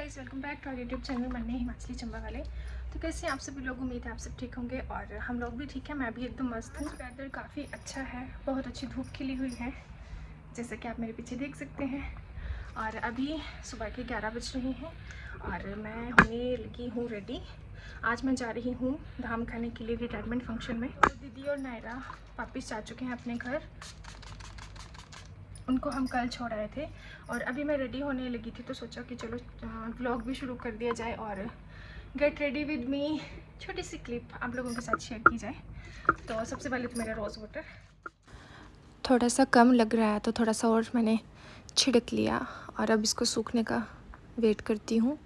Guys, welcome back to our YouTube channel मन्ने हिमाचली चंबा वाले। तो कैसे आप सभी लोग, उम्मीद है आप सब ठीक होंगे और हम लोग भी ठीक है। मैं भी एकदम मस्त हूँ। वेदर काफ़ी अच्छा है, बहुत अच्छी धूप खिली हुई है जैसा कि आप मेरे पीछे देख सकते हैं। और अभी सुबह के 11 बज रहे हैं और मैं होने लगी हूँ रेडी। आज मैं जा रही हूँ धाम खाने के लिए रिटायरमेंट फंक्शन में। तो दीदी और नायरा वापस जा चुके हैं अपने घर, उनको हम कल छोड़ आए थे और अभी मैं रेडी होने लगी थी तो सोचा कि चलो व्लॉग भी शुरू कर दिया जाए और गेट रेडी विद मी छोटी सी क्लिप आप लोगों के साथ शेयर की जाए। तो सबसे पहले तो मेरा रोज़ वाटर थोड़ा सा कम लग रहा है तो थोड़ा सा और मैंने छिड़क लिया और अब इसको सूखने का वेट करती हूँ।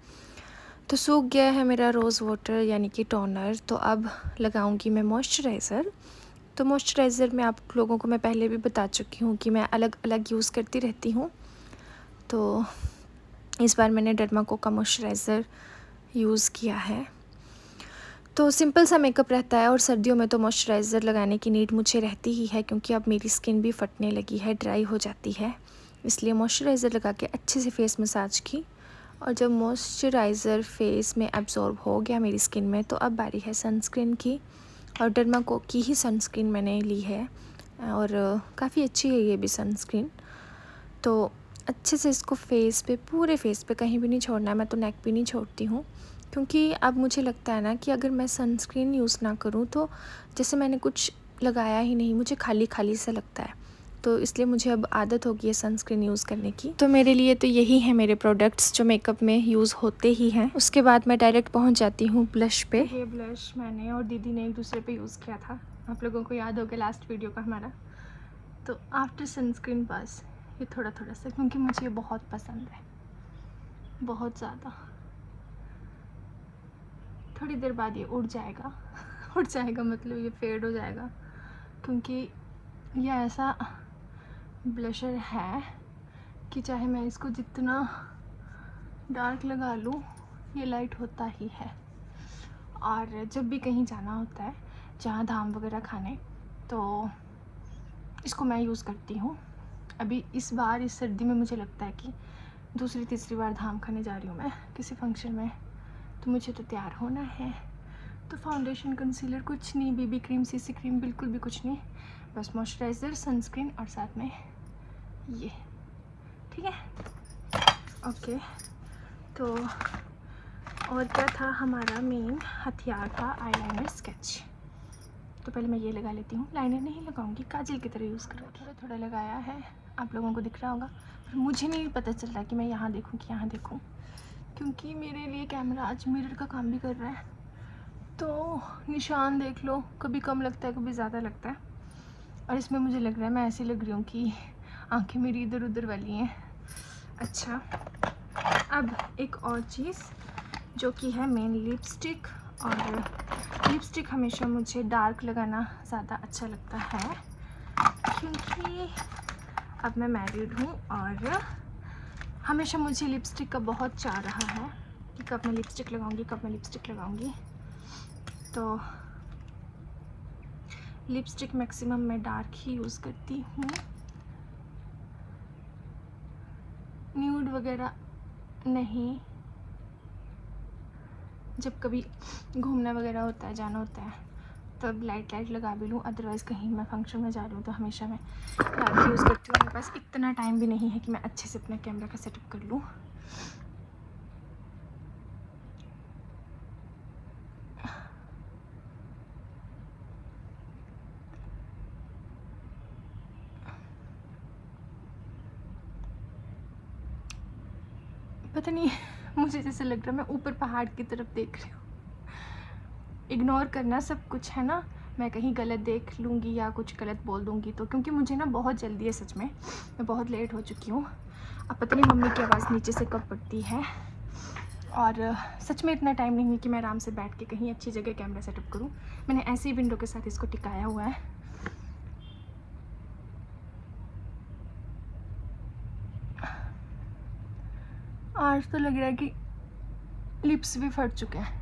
तो सूख गया है मेरा रोज़ वाटर यानी कि टोनर। तो अब लगाऊंगी मैं मॉइस्चराइज़र। तो मॉइस्चराइज़र में आप लोगों को मैं पहले भी बता चुकी हूँ कि मैं अलग अलग यूज़ करती रहती हूँ। तो इस बार मैंने डर्माको का मॉइस्चराइज़र यूज़ किया है। तो सिंपल सा मेकअप रहता है और सर्दियों में तो मॉइस्चराइज़र लगाने की नीड मुझे रहती ही है क्योंकि अब मेरी स्किन भी फटने लगी है, ड्राई हो जाती है। इसलिए मॉइस्चराइज़र लगा के अच्छे से फेस मसाज की और जब मॉइस्चराइज़र फेस में एब्जॉर्ब हो गया मेरी स्किन में तो अब बारी है सनस्क्रीन की। और डर्माको की ही सनस्क्रीन मैंने ली है और काफ़ी अच्छी है ये भी सनस्क्रीन। तो अच्छे से इसको फेस पे, पूरे फेस पे कहीं भी नहीं छोड़ना है। मैं तो नेक भी नहीं छोड़ती हूँ क्योंकि अब मुझे लगता है ना कि अगर मैं सनस्क्रीन यूज़ ना करूँ तो जैसे मैंने कुछ लगाया ही नहीं, मुझे खाली खाली सा लगता है। तो इसलिए मुझे अब आदत होगी है सनस्क्रीन यूज़ करने की। तो मेरे लिए तो यही है मेरे प्रोडक्ट्स जो मेकअप में यूज़ होते ही हैं। उसके बाद मैं डायरेक्ट पहुंच जाती हूँ ब्लश पे। ये ब्लश मैंने और दीदी ने एक दूसरे पे यूज़ किया था, आप लोगों को याद होगा लास्ट वीडियो का हमारा। तो आफ्टर सनस्क्रीन बस ये थोड़ा थोड़ा सा, क्योंकि मुझे ये बहुत पसंद है, बहुत ज़्यादा। थोड़ी देर बाद ये उड़ जाएगा उड़ जाएगा मतलब ये फेड हो जाएगा क्योंकि ये ऐसा ब्लशर है कि चाहे मैं इसको जितना डार्क लगा लूँ ये लाइट होता ही है। और जब भी कहीं जाना होता है, जहाँ धाम वगैरह खाने, तो इसको मैं यूज़ करती हूँ। अभी इस बार इस सर्दी में मुझे लगता है कि दूसरी तीसरी बार धाम खाने जा रही हूँ मैं किसी फंक्शन में, तो मुझे तो तैयार होना है। तो फाउंडेशन, कंसीलर कुछ नहीं, बीबी क्रीम, सीसी क्रीम बिल्कुल भी कुछ नहीं, बस मॉइस्चराइज़र, सनस्क्रीन और साथ में ये, ठीक है। ओके, तो और क्या था, हमारा मेन हथियार था आईलाइनर स्केच। तो पहले मैं ये लगा लेती हूँ। लाइनर नहीं लगाऊंगी, काजल की तरह यूज़ करूँ। थोड़ा थोड़ा लगाया है, आप लोगों को दिख रहा होगा, पर मुझे नहीं पता चल रहा कि मैं यहाँ देखूँ कि यहाँ देखूँ, क्योंकि मेरे लिए कैमरा आज मिरर का काम भी कर रहा है। तो निशान देख लो, कभी कम लगता है कभी ज़्यादा लगता है। और इसमें मुझे लग रहा है मैं ऐसी लग रही हूँ कि आंखें मेरी इधर उधर वाली हैं। अच्छा, अब एक और चीज़ जो कि है मेन लिपस्टिक। और लिपस्टिक हमेशा मुझे डार्क लगाना ज़्यादा अच्छा लगता है क्योंकि अब मैं मैरिड हूँ और हमेशा मुझे लिपस्टिक का बहुत चाह रहा है कि कब मैं लिपस्टिक लगाऊंगी, कब मैं लिपस्टिक लगाऊंगी। तो लिपस्टिक मैक्सिमम मैं डार्क ही यूज़ करती हूँ, न्यूड वगैरह नहीं। जब कभी घूमना वगैरह होता है, जाना होता है, तब लाइट लाइट लगा भी लूँ, अदरवाइज़ कहीं मैं फंक्शन में जा रही हूँ तो हमेशा मैं डार्क यूज़ करती हूँ। मेरे पास इतना टाइम भी नहीं है कि मैं अच्छे से अपना कैमरा का सेटअप कर लूँ। पता नहीं मुझे जैसे लग रहा है मैं ऊपर पहाड़ की तरफ देख रही हूँ। इग्नोर करना सब कुछ है ना, मैं कहीं गलत देख लूँगी या कुछ गलत बोल दूँगी तो, क्योंकि मुझे ना बहुत जल्दी है सच में, मैं बहुत लेट हो चुकी हूँ। अब पता नहीं मम्मी की आवाज़ नीचे से कब पड़ती है। और सच में इतना टाइम नहीं है कि मैं आराम से बैठ के कहीं अच्छी जगह कैमरा सेटअप करूँ। मैंने ऐसे ही विंडो के साथ इसको टिकाया हुआ है। आज तो लग रहा है कि लिप्स भी फट चुके हैं।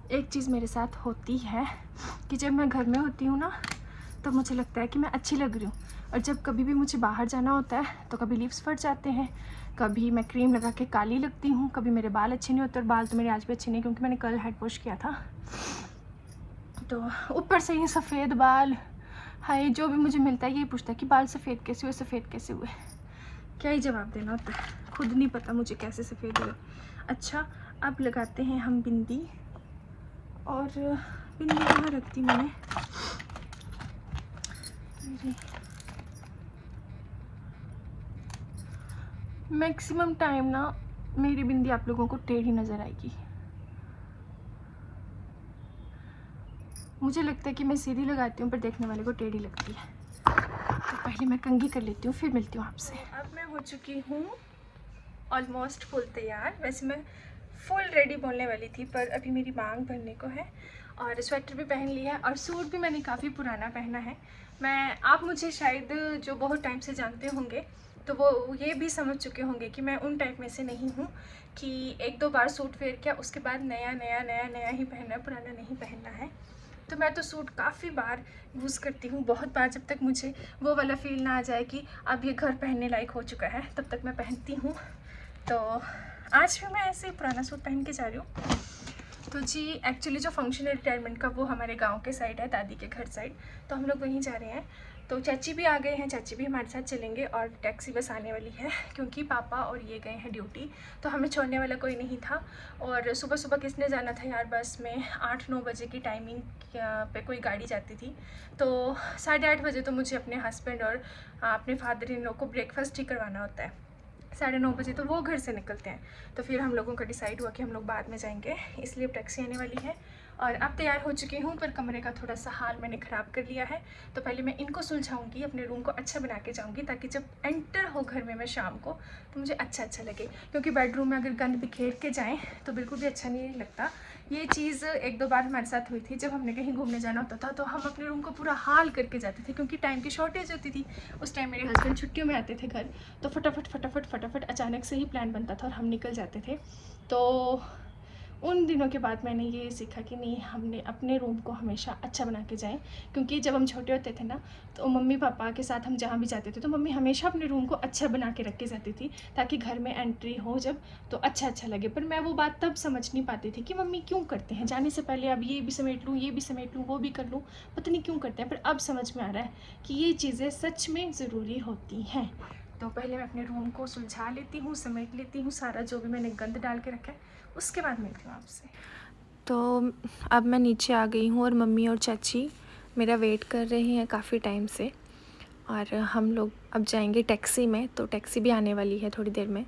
एक चीज़ मेरे साथ होती है कि जब मैं घर में होती हूँ ना तब मुझे लगता है कि मैं अच्छी लग रही हूँ। और जब कभी भी मुझे बाहर जाना होता है तो कभी लिप्स फट जाते हैं, कभी मैं क्रीम लगा के काली लगती हूँ, कभी मेरे बाल अच्छे नहीं होते। और बाल तो मेरे आज भी अच्छे नहीं, क्योंकि मैंने कल हेड वॉश किया था। तो ऊपर से ये सफ़ेद बाल, हाय जो भी मुझे मिलता है यही पूछता है कि बाल सफ़ेद कैसे हुए, सफ़ेद कैसे हुए। क्या ही जवाब देना होता है, खुद नहीं पता मुझे कैसे सफ़ेद हुए। अच्छा, अब लगाते हैं हम बिंदी। और बिंदी कहाँ रख दी मैंने, मैक्सिमम टाइम ना मेरी बिंदी आप लोगों को टेढ़ी नज़र आएगी। मुझे लगता है कि मैं सीधी लगाती हूँ पर देखने वाले को टेढ़ी लगती है। तो पहले मैं कंघी कर लेती हूँ, फिर मिलती हूँ आपसे। अब मैं हो चुकी हूँ ऑलमोस्ट फुल तैयार। वैसे मैं फुल रेडी बोलने वाली थी, पर अभी मेरी मांग भरने को है। और स्वेटर भी पहन लिया है, और सूट भी मैंने काफ़ी पुराना पहना है। आप मुझे शायद जो बहुत टाइम से जानते होंगे तो वो ये भी समझ चुके होंगे कि मैं उन टाइप में से नहीं हूँ कि एक दो बार सूट वेयर किया उसके बाद नया नया नया नया ही पहनना है, पुराना नहीं पहनना है। तो मैं तो सूट काफ़ी बार यूज़ करती हूँ, बहुत बार, जब तक मुझे वो वाला फील ना आ जाए कि अब ये घर पहनने लायक हो चुका है तब तक मैं पहनती हूँ। तो आज भी मैं ऐसे ही पुराना सूट पहन के जा रही हूँ। तो जी एक्चुअली जो फंक्शन है रिटायरमेंट का वो हमारे गांव के साइड है, दादी के घर साइड, तो हम लोग वहीं जा रहे हैं। तो चाची भी आ गए हैं, चाची भी हमारे साथ चलेंगे, और टैक्सी बस आने वाली है क्योंकि पापा और ये गए हैं ड्यूटी, तो हमें छोड़ने वाला कोई नहीं था। और सुबह सुबह किसने जाना था यार, बस में 8-9 बजे की टाइमिंग पे कोई गाड़ी जाती थी। तो 8:30 बजे तो मुझे अपने हस्बैंड और अपने फादर इन लोग को ब्रेकफास्ट ही करवाना होता है। 9:30 बजे तो वो घर से निकलते हैं। तो फिर हम लोगों का डिसाइड हुआ कि हम लोग बाद में जाएंगे, इसलिए टैक्सी आने वाली है। और अब तैयार हो चुकी हूँ, पर कमरे का थोड़ा सा हाल मैंने ख़राब कर लिया है। तो पहले मैं इनको सुलझाऊंगी, अपने रूम को अच्छा बना के जाऊँगी, ताकि जब एंटर हो घर में मैं शाम को तो मुझे अच्छा लगे। क्योंकि बेडरूम में अगर गंद बिखेर के जाएँ तो बिल्कुल भी अच्छा नहीं लगता। ये चीज़ 1-2 बार हमारे साथ हुई थी, जब हमने कहीं घूमने जाना होता था तो हम अपने रूम को पूरा हाल करके जाते थे, क्योंकि टाइम की शॉर्टेज होती थी। उस टाइम मेरे हस्बैंड छुट्टियों में आते थे घर, तो फटाफट अचानक से ही प्लान बनता था और हम निकल जाते थे। तो उन दिनों के बाद मैंने ये सीखा कि नहीं, हमने अपने रूम को हमेशा अच्छा बना के जाएं। क्योंकि जब हम छोटे होते थे ना, तो मम्मी पापा के साथ हम जहाँ भी जाते थे तो मम्मी हमेशा अपने रूम को अच्छा बना के रख के जाती थी, ताकि घर में एंट्री हो जब तो अच्छा लगे। पर मैं वो बात तब समझ नहीं पाती थी कि मम्मी क्यों करते हैं, जाने से पहले अब ये भी समेट लूँ, ये भी समेट लूँ, वो भी कर लूँ, पता नहीं क्यों करते हैं। पर अब समझ में आ रहा है कि ये चीज़ें सच में ज़रूरी होती हैं। तो पहले मैं अपने रूम को सुलझा लेती हूँ, समेट लेती हूँ सारा जो भी मैंने गंद डाल के रखा है, उसके बाद मिलती हूँ आपसे। तो अब मैं नीचे आ गई हूँ और मम्मी और चाची मेरा वेट कर रही हैं काफ़ी टाइम से। और हम लोग अब जाएंगे टैक्सी में, तो टैक्सी भी आने वाली है थोड़ी देर में।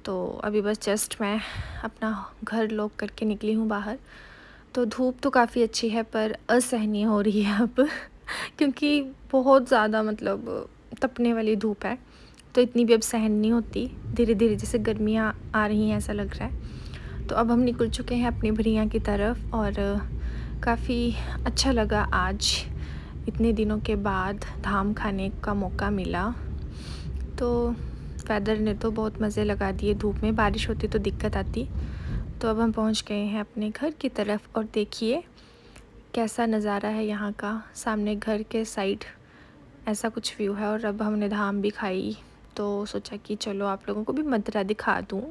तो अभी बस जस्ट मैं अपना घर लॉक करके निकली हूँ बाहर। तो धूप तो काफ़ी अच्छी है, पर असहनीय हो रही है अब क्योंकि बहुत ज़्यादा मतलब तपने वाली धूप है, तो इतनी भी अब सहन नहीं होती। धीरे धीरे जैसे गर्मियाँ आ रही हैं ऐसा लग रहा है। तो अब हम निकल चुके हैं अपनी भरियाँ की तरफ, और काफ़ी अच्छा लगा आज इतने दिनों के बाद धाम खाने का मौका मिला। तो वेदर ने तो बहुत मज़े लगा दिए, धूप में बारिश होती तो दिक्कत आती। तो अब हम पहुंच गए हैं अपने घर की तरफ, और देखिए कैसा नज़ारा है यहाँ का। सामने घर के साइड ऐसा कुछ व्यू है। और अब हमने धाम भी खाई, तो सोचा कि चलो आप लोगों को भी मदरा दिखा दूँ।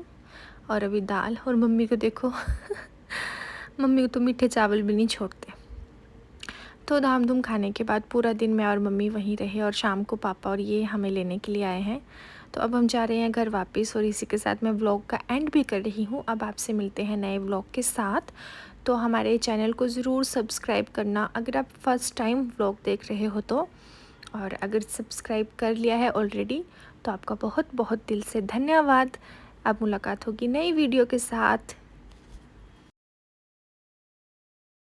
और अभी दाल, और मम्मी को देखो मम्मी को तो मीठे चावल भी नहीं छोड़ते। तो धाम धूम खाने के बाद पूरा दिन मैं और मम्मी वहीं रहे, और शाम को पापा और ये हमें लेने के लिए आए हैं। तो अब हम जा रहे हैं घर वापस, और इसी के साथ मैं व्लॉग का एंड भी कर रही हूँ। अब आपसे मिलते हैं नए व्लॉग के साथ। तो हमारे चैनल को ज़रूर सब्सक्राइब करना अगर आप फर्स्ट टाइम व्लॉग देख रहे हो तो, और अगर सब्सक्राइब कर लिया है ऑलरेडी तो आपका बहुत बहुत दिल से धन्यवाद। अब मुलाकात होगी नई वीडियो के साथ।